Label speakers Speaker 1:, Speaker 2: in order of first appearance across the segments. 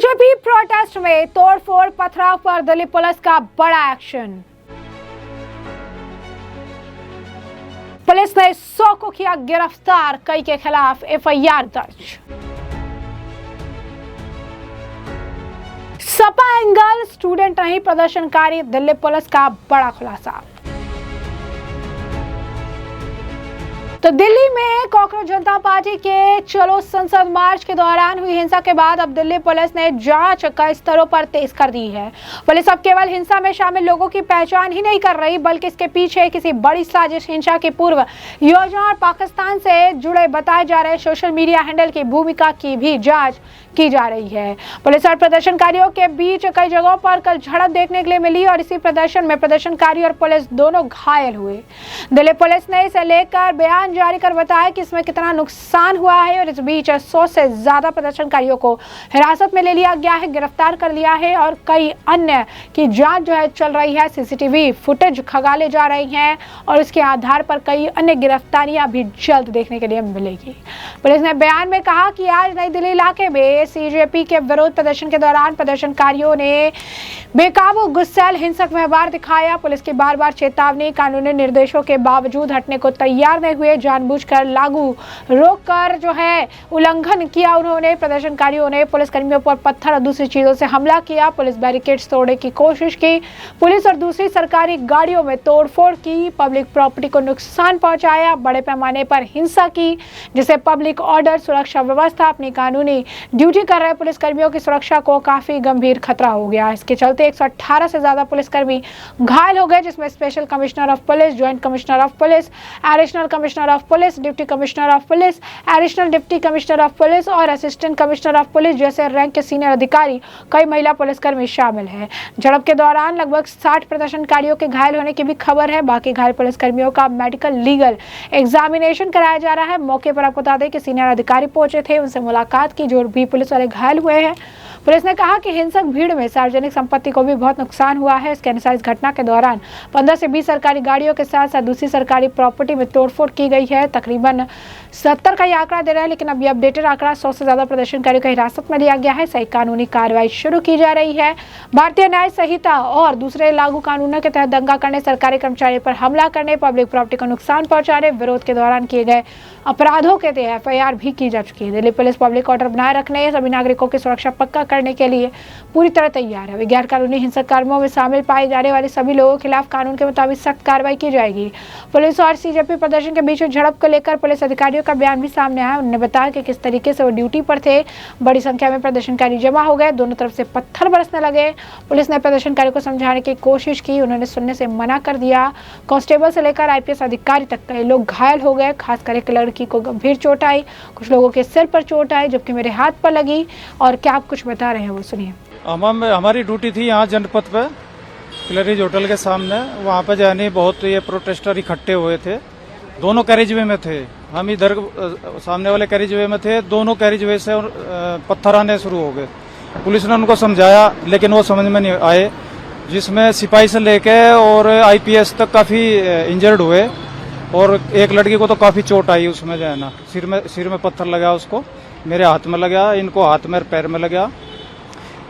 Speaker 1: BJP protest में तोड़फोड़, पथराव पर दिल्ली पुलिस का बड़ा एक्शन। पुलिस ने 100 को किया गिरफ्तार, कई के खिलाफ एफआईआर दर्ज। सपा एंगल स्टूडेंट नहीं प्रदर्शनकारी, दिल्ली पुलिस का बड़ा खुलासा। तो दिल्ली में कांग्रेस जनता पार्टी के चलो संसद मार्च के दौरान हुई हिंसा के बाद अब दिल्ली पुलिस ने जांच कई स्तरों पर तेज कर दी है। पुलिस अब केवल हिंसा में शामिल लोगों की पहचान ही नहीं कर रही, बल्कि इसके पीछे किसी बड़ी साजिश, हिंसा की पूर्व योजना और पाकिस्तान से जुड़े बताए जा रहे सोशल मीडिया हैंडल की भूमिका की भी जांच की जा रही है। पुलिस और प्रदर्शनकारियों के बीच कई जगहों पर कल झड़प देखने के लिए मिली और इसी प्रदर्शन में प्रदर्शनकारी और पुलिस दोनों घायल हुए। दिल्ली पुलिस ने इसे लेकर बयान जारी कर बताया कि इसमें कितना नुकसान हुआ है और इस बीच 100 से ज्यादा प्रदर्शनकारियों को हिरासत में ले लिया गया है, गिरफ्तार कर लिया है और कई अन्य की जांच जो है चल रही है। सीसीटीवी फुटेज खंगाले जा रही हैं और इसके आधार पर कई अन्य गिरफ्तारियां भी जल्द देखने के लिए मिलेगी। पुलिस ने बयान में कहा कि आज नई दिल्ली इलाके में सीजेपी के विरोध प्रदर्शन के दौरान प्रदर्शनकारियों ने बेकाबू गुस्सैल हिंसक व्यवहार दिखाया। पुलिस की बार बार चेतावनी, कानूनी निर्देशों के बावजूद हटने को तैयार नहीं हुए, जानबूझकर लागू रोक कर जो है उल्लंघन किया उन्होंने। प्रदर्शनकारियों ने पुलिसकर्मियों पर पत्थर और दूसरी चीजों से हमला किया। पुलिस बैरिकेड्स तोड़ने की कोशिश की, पुलिस और दूसरी सरकारी गाड़ियों में तोड़फोड़ की, पब्लिक प्रॉपर्टी को नुकसान पहुंचाया, बड़े पैमाने पर हिंसा की, जिससे पब्लिक ऑर्डर, सुरक्षा व्यवस्था, अपनी कानूनी ड्यूटी कर रहे पुलिसकर्मियों की सुरक्षा को काफी गंभीर खतरा हो गया। इसके चलते 118 से ज्यादा पुलिसकर्मी घायल हो गए, जिसमें special commissioner of police, joint commissioner of police, additional commissioner of police, deputy commissioner of police, additional deputy commissioner of police और असिस्टेंट कमिश्नर ऑफ पुलिस जैसे रैंक के सीनियर अधिकारी, कई महिला पुलिसकर्मी शामिल हैं। झड़प के दौरान लगभग 60 प्रदर्शनकारियों के घायल होने की भी खबर है। बाकी घायल पुलिसकर्मियों का मेडिकल लीगल एग्जामिनेशन कराया जा रहा है। मौके पर आपको बता दें कि सीनियर अधिकारी पहुंचे थे, उनसे मुलाकात की, जो भी पुलिस वाले घायल हुए हैं। पुलिस ने कहा कि हिंसक भीड़ में सार्वजनिक संपत्ति को भी बहुत नुकसान हुआ है। इसके अनुसार इस घटना के दौरान 15 से 20 सरकारी गाड़ियों के साथ साथ दूसरी सरकारी प्रॉपर्टी में तोड़फोड़ की गई है। तकरीबन 70 का ये आंकड़ा दे रहा है, लेकिन अब ये अपडेटेड आंकड़ा 100 से ज्यादा प्रदर्शनकारियों को हिरासत में लिया गया है। सही कानूनी कार्रवाई शुरू की जा रही है। भारतीय न्याय संहिता और दूसरे लागू कानूनों के तहत दंगा करने, सरकारी कर्मचारियों पर हमला करने, पब्लिक प्रॉपर्टी को नुकसान पहुंचाने, विरोध के दौरान किए गए अपराधों के तहत एफआईआर भी की जा चुकी है। दिल्ली पुलिस पब्लिक ऑर्डर बनाए रखने, सभी नागरिकों की सुरक्षा पक्का करने के लिए पूरी तरह तैयार है। गैर कानूनी हिंसक कर्मों में शामिल पाए जाने वाले सभी लोगों के खिलाफ कानून के मुताबिक सख्त कार्रवाई की जाएगी। पुलिस और सीजेपी प्रदर्शन के बीच झड़प को लेकर पुलिस अधिकारियों का बयान भी सामने आया। उन्होंने बताया कि किस तरीके से वो ड्यूटी पर थे। बड़ी संख्या में प्रदर्शनकारी जमा हो गए, दोनों तरफ से पत्थर बरसने लगे। पुलिस ने प्रदर्शनकारियों को समझाने की कोशिश की, उन्होंने सुनने से मना कर दिया। कांस्टेबल से लेकर आईपीएस अधिकारी तक कई लोग घायल हो गए, खासकर एक लड़की को गंभीर चोट आई, कुछ लोगों के सिर पर चोट आई, जबकि मेरे हाथ पर लगी। और क्या आप कुछ बता रहे हैं वो सुनिए।
Speaker 2: हमारी ड्यूटी थी यहाँ जनपद पे क्लरीज होटल के सामने। वहाँ पे जाने बहुत ये प्रोटेस्टर इकट्ठे हुए थे, दोनों कैरिजवे में थे। हम इधर सामने वाले कैरिजवे में थे, दोनों कैरिजवे से पत्थर आने शुरू हो गए। पुलिस ने उनको समझाया, लेकिन वो समझ में नहीं आए, जिसमें सिपाही से लेके और आईपीएस तक काफी इंजर्ड हुए और एक लड़की को तो काफी चोट आई। उसमें जो है ना सिर में पत्थर लगा, उसको मेरे हाथ में लगा, इनको हाथ में पैर में लगा।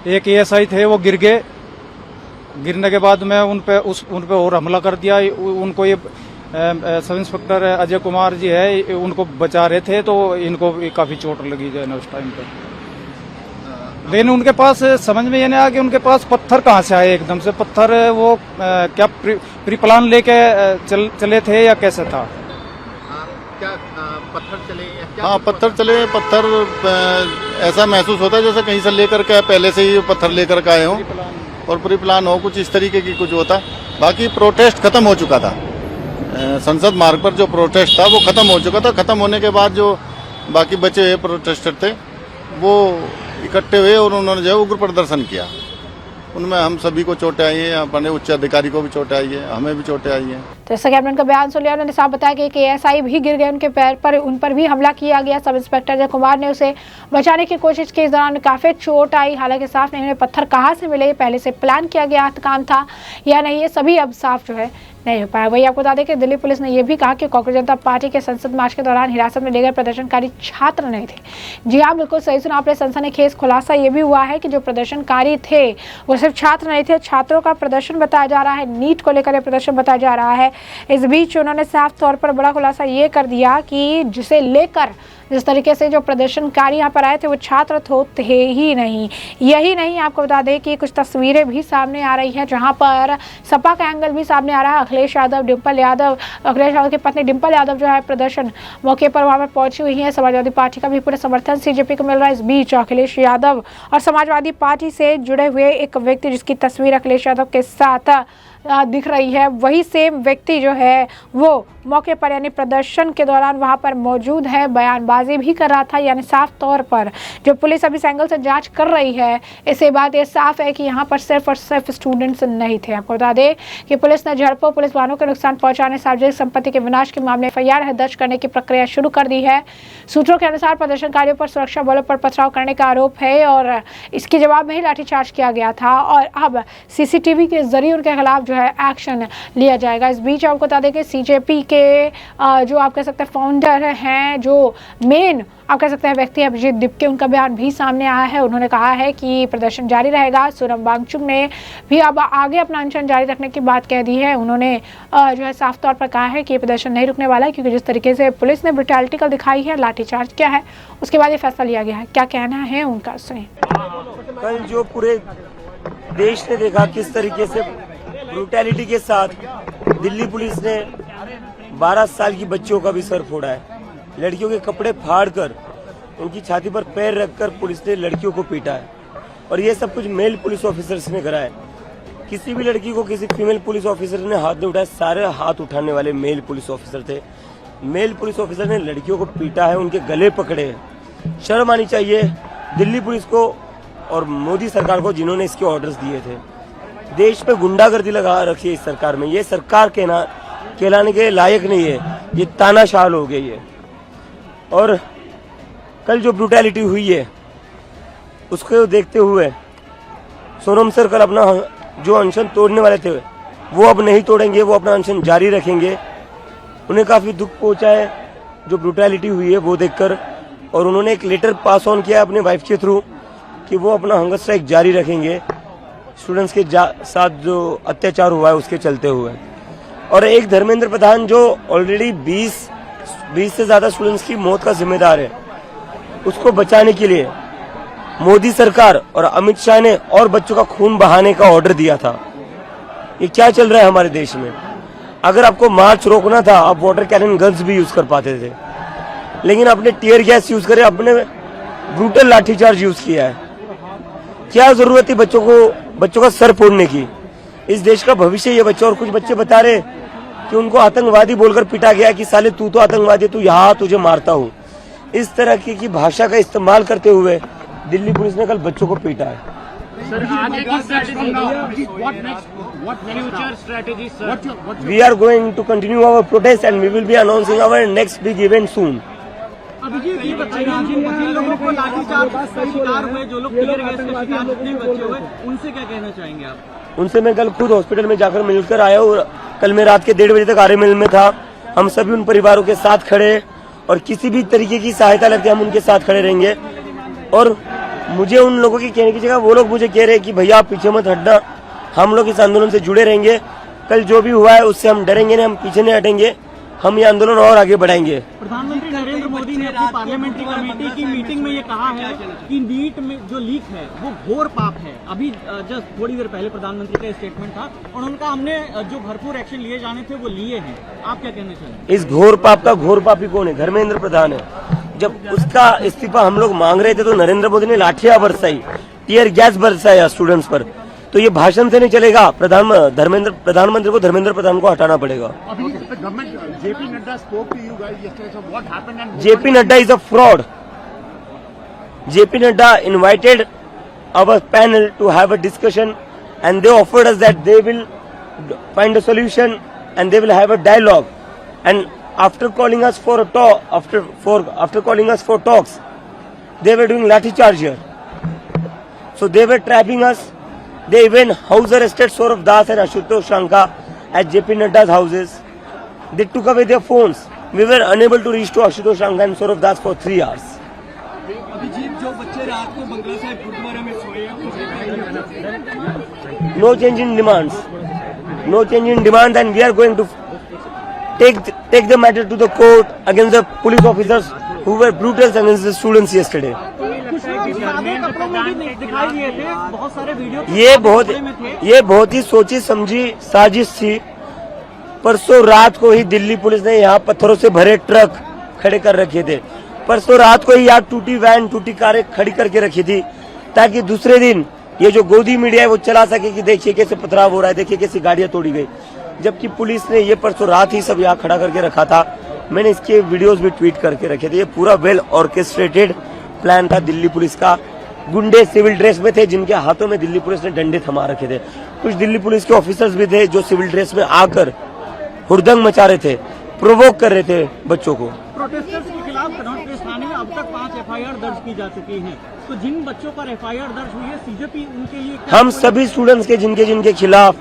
Speaker 2: एक एएसआई थे, वो गिर गए। गिरने के बाद में उन पे और हमला कर दिया। उनको ये सब इंस्पेक्टर अजय कुमार जी है, उनको बचा रहे थे, तो इनको काफी चोट लगी जो है ना उस टाइम पे। लेकिन उनके पास समझ में ये नहीं आया कि उनके पास पत्थर कहाँ से आए एकदम से। पत्थर वो क्या प्री प्लान लेके चले थे या कैसे था?
Speaker 3: क्या पत्थर चले? हाँ, पत्थर चले। पत्थर ऐसा महसूस होता है जैसे कहीं से लेकर के पहले से ही पत्थर लेकर के आए हों और प्री प्लान हो, कुछ इस तरीके की कुछ होता। बाकी प्रोटेस्ट खत्म हो चुका था। संसद मार्ग पर जो प्रोटेस्ट था वो खत्म हो चुका था। खत्म होने के बाद जो बाकी बचे हुए प्रोटेस्टर थे वो इकट्ठे हुए और उन्होंने जो है उग्र प्रदर्शन किया। उनमें हम सभी को चोटें आई हैं, अपने उच्च अधिकारी को भी चोटें आई है, हमें भी चोटें आई हैं।
Speaker 1: तो जैसा कि आपने उनका बयान सुन लिया, उन्होंने साफ बताया कि एएसआई भी गिर गए उनके पैर पर, उन पर भी हमला किया गया। सब इंस्पेक्टर अजय कुमार ने उसे बचाने की कोशिश की, इस दौरान काफी चोट आई। हालांकि साफ नहीं, उन्हें पत्थर कहाँ से मिले, पहले से प्लान किया गया काम था या नहीं, ये सभी अब साफ जो है नहीं हो पाया। वही आपको बता दें कि दिल्ली पुलिस ने यह भी कहा कि कांग्रेस जनता पार्टी के संसद मार्च के दौरान हिरासत में लिए गए प्रदर्शनकारी छात्र नहीं थे। जी हाँ, बिल्कुल सही सुना आपने। सनसनीखेज खुलासा ये भी हुआ है कि जो प्रदर्शनकारी थे वो सिर्फ छात्र नहीं थे, छात्रों का प्रदर्शन बताया जा रहा है, नीट को लेकर प्रदर्शन बताया जा रहा है। इस बीच उन्होंने साफ तौर पर बड़ा खुलासा ये कर दिया कि जिसे लेकर जिस तरीके से जो प्रदर्शनकारी यहाँ पर आए थे वो छात्र थे ही नहीं। यही नहीं, आपको बता दें कि कुछ तस्वीरें भी सामने आ रही हैं जहाँ पर सपा का एंगल भी सामने आ रहा है। अखिलेश यादव की पत्नी डिंपल यादव जो है प्रदर्शन मौके पर वहाँ पर पहुंची हुई है। समाजवादी पार्टी का भी पूरा समर्थन सीजेपी को मिल रहा है। इस बीच अखिलेश यादव और समाजवादी पार्टी से जुड़े हुए एक व्यक्ति जिसकी तस्वीर अखिलेश यादव के साथ दिख रही है, वही सेम व्यक्ति जो है वो मौके पर यानी प्रदर्शन के दौरान वहां पर मौजूद है, बयानबाजी भी कर रहा था। यानी साफ तौर पर जो पुलिस अभी एंगल से जांच कर रही है, इससे बात ये साफ है कि यहाँ पर सिर्फ और सिर्फ स्टूडेंट्स नहीं थे। आपको बता दें कि पुलिस ने झड़पों, पुलिस वाहनों को नुकसान पहुंचाने, सार्वजनिक संपत्ति के विनाश के मामले एफआईआर दर्ज करने की प्रक्रिया शुरू कर दी है। सूत्रों के अनुसार प्रदर्शनकारियों पर सुरक्षा बलों पर पथराव करने का आरोप है और इसके जवाब में ही लाठीचार्ज किया गया था और अब सीसीटीवी के जरिए उनके खिलाफ जो है एक्शन लिया जाएगा। इस बीच आपको बता दें कि सीजेपी के जो आप कह सकते हैं फाउंडर हैं, जो मेन आप कह सकते हैं व्यक्ति अभिजीत दिपके, उनका बयान भी सामने आया है। उन्होंने कहा है कि प्रदर्शन जारी रहेगा। सोनम वांगचुक ने भी अब आगे अपना अनशन जारी रखने की बात कह दी है। उन्होंने जो है साफ तौर पर कहा है कि ये प्रदर्शन नहीं रुकने वाला है, क्योंकि जिस तरीके से पुलिस ने ब्रुटैलिटी कल दिखाई है, लाठीचार्ज किया है, उसके बाद ये फैसला लिया गया है। क्या कहना है उनका, सुनिए।
Speaker 4: कल जो पूरे देश ने देखा किस तरीके से ब्रुटैलिटी के साथ दिल्ली पुलिस ने 12 साल की बच्चियों का भी सर फोड़ा है, लड़कियों के कपड़े फाड़कर उनकी छाती पर पैर रखकर पुलिस ने लड़कियों को पीटा है और ये सब कुछ मेल पुलिस ऑफिसर्स ने करा है। किसी भी लड़की को किसी फीमेल पुलिस ऑफिसर ने हाथ नहीं उठाया, सारे हाथ उठाने वाले मेल पुलिस ऑफिसर थे। मेल पुलिस ऑफिसर ने लड़कियों को पीटा है, उनके गले पकड़े हैं। शर्म आनी चाहिए दिल्ली पुलिस को और मोदी सरकार को, जिन्होंने इसके ऑर्डर्स दिए थे। देश पे गुंडागर्दी लगा रखी है इस सरकार में। ये सरकार कहलाने के लायक नहीं है, ये तानाशाह हो गई है। और कल जो ब्रुटैलिटी हुई है उसको देखते हुए सोनम सर कल अपना जो अनशन तोड़ने वाले थे वो अब नहीं तोड़ेंगे, वो अपना अनशन जारी रखेंगे। उन्हें काफी दुख पहुंचा है जो ब्रुटैलिटी हुई है वो देखकर, और उन्होंने एक लेटर पास ऑन किया अपने वाइफ के थ्रू कि वो अपना हंगर स्ट्राइक जारी रखेंगे स्टूडेंट्स के साथ जो अत्याचार हुआ है उसके चलते हुए। और एक धर्मेंद्र प्रधान जो ऑलरेडी 20 से ज्यादा स्टूडेंट्स की मौत का जिम्मेदार है, उसको बचाने के लिए मोदी सरकार और अमित शाह ने और बच्चों का खून बहाने का ऑर्डर दिया था। ये क्या चल रहा है हमारे देश में? अगर आपको मार्च रोकना था, आप वाटर कैनन गन्स भी यूज कर पाते थे, लेकिन आपने टीयर गैस यूज करे, आपने ब्रूटल लाठीचार्ज यूज किया है। क्या जरूरत थी बच्चों का सर फोड़ने की? इस देश का भविष्य ये बच्चे, और कुछ बच्चे बता रहे कि उनको आतंकवादी बोलकर पिटा गया कि साले तू तो आतंकवादी, तू यहाँ तुझे मारता हूँ। इस तरह की भाषा का इस्तेमाल करते हुए दिल्ली पुलिस ने कल बच्चों को पीटा है। We are going to continue our protest and we will be announcing our next big event soon.
Speaker 5: Abhijit, ये बताइए जिन लोगों को लाठीचार्ज का शिकार हुए, जो लोग टीयर गैस के शिकार जितने बच्चे हुए, उनसे क्या कहना चाहेंगे आप?
Speaker 4: उनसे मैं कल खुद हॉस्पिटल में जाकर मिलकर आया और कल मैं रात के 1:30 बजे तक आरएमएल में था। हम सभी उन परिवारों के साथ खड़े और किसी भी तरीके की सहायता लगती है हम उनके साथ खड़े रहेंगे। और मुझे उन लोगों की कहने की जगह वो लोग मुझे कह रहे हैं कि भैया आप पीछे मत हटना, हम लोग इस आंदोलन से जुड़े रहेंगे। कल जो भी हुआ है उससे हम डरेंगे नहीं, हम पीछे नहीं हटेंगे, हम ये आंदोलन और आगे बढ़ाएंगे।
Speaker 5: प्रधानमंत्री नरेंद्र मोदी ने अपनी पार्लियामेंट्री कमेटी की मीटिंग में ये कहा है कि नीट में जो लीक है वो घोर पाप है। अभी जस्ट थोड़ी देर पहले प्रधानमंत्री का स्टेटमेंट था और उनका हमने जो भरपूर एक्शन लिए जाने थे वो लिए हैं। आप क्या कहना चाहेंगे?
Speaker 4: इस घोर पाप का घोर पापी कौन है? धर्मेंद्र प्रधान है। जब उसका इस्तीफा हम लोग मांग रहे थे तो नरेंद्र मोदी ने लाठियां बरसाई, टीयर गैस बरसाया स्टूडेंट्स पर। तो ये भाषण से नहीं चलेगा। प्रधानमंत्री को धर्मेंद्र प्रधान को हटाना पड़ेगा। JP Nadda is a fraud. JP Nadda invited our panel to have a discussion and they offered us that they will find a solution and they will have a dialogue. And after calling us for a talk, after calling us for talks, they were doing lathi charge here. So they were trapping us. They even house arrested Saurav Das and Ashutosh Shanka at JP Nadda's houses. They took away their phones. We were unable to reach to Ashutosh Shanka and Saurav Das for 3 hours.
Speaker 5: Abhijit, जो बच्चे रात को बंगला साहिब गुरुद्वारा में सोए हैं,
Speaker 4: No change in demands. No change in demand, and we are going to take the matter to the court against the police officers who were brutal against the students yesterday.
Speaker 5: सादे कपड़ों में भी दिखाई दिए थे, बहुत सारे वीडियो
Speaker 4: ये बहुत ही सोची समझी साजिश थी। परसों रात को ही दिल्ली पुलिस ने यहाँ पत्थरों से भरे ट्रक खड़े कर रखे थे। परसों रात को ही यहाँ टूटी वैन, टूटी कारें खड़ी करके रखी थी, ताकि दूसरे दिन ये जो गोदी मीडिया है वो चला सके कि देखिए कैसे पथराव हो रहा है, देखिए कैसी गाड़ियां तोड़ी गई। जबकि पुलिस ने ये परसों रात ही सब यहाँ खड़ा करके रखा था। मैंने इसके वीडियोस भी ट्वीट करके रखे थे। ये पूरा वेल ऑर्केस्ट्रेटेड प्लान था दिल्ली पुलिस का। गुंडे सिविल ड्रेस में थे, जिनके हाथों में दिल्ली पुलिस ने डंडे थमा रखे थे। कुछ दिल्ली पुलिस के ऑफिसर्स भी थे जो सिविल ड्रेस में आकर हुड़दंग मचा रहे थे, प्रोवोक कर रहे थे बच्चों को।
Speaker 5: प्रोटेस्टर्स के खिलाफ कनॉट प्लेस थाने में अब तक 5 FIR दर्ज की जा चुकी हैं। तो जिन बच्चों पर FIR दर्ज हुई है, सीजेपी उनके लिए
Speaker 4: हम सभी स्टूडेंट्स के जिनके खिलाफ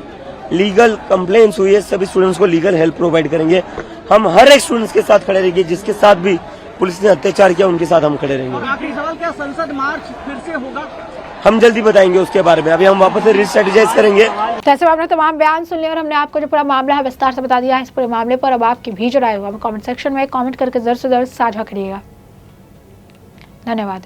Speaker 4: लीगल कंप्लेंट्स हुई है, सभी स्टूडेंट्स को लीगल हेल्प प्रोवाइड करेंगे। हम हर एक स्टूडेंट्स के साथ खड़े रहेंगे, जिसके साथ भी पुलिस ने अत्याचार किया उनके साथ हम खड़े रहेंगे।
Speaker 5: आखिरी सवाल, क्या संसद मार्च फिर से होगा?
Speaker 4: हम जल्दी बताएंगे उसके बारे में। अभी हम वापस से रिस्ट्रेटेजाइज करेंगे।
Speaker 1: तो ऐसे में आपने तमाम बयान सुन लिए और हमने आपको जो पूरा मामला है विस्तार से बता दिया है। इस पूरे मामले पर अब आपकी भी जो राय होगा कमेंट सेक्शन में कमेंट करके जरूर से जरूर साझा करिएगा। धन्यवाद।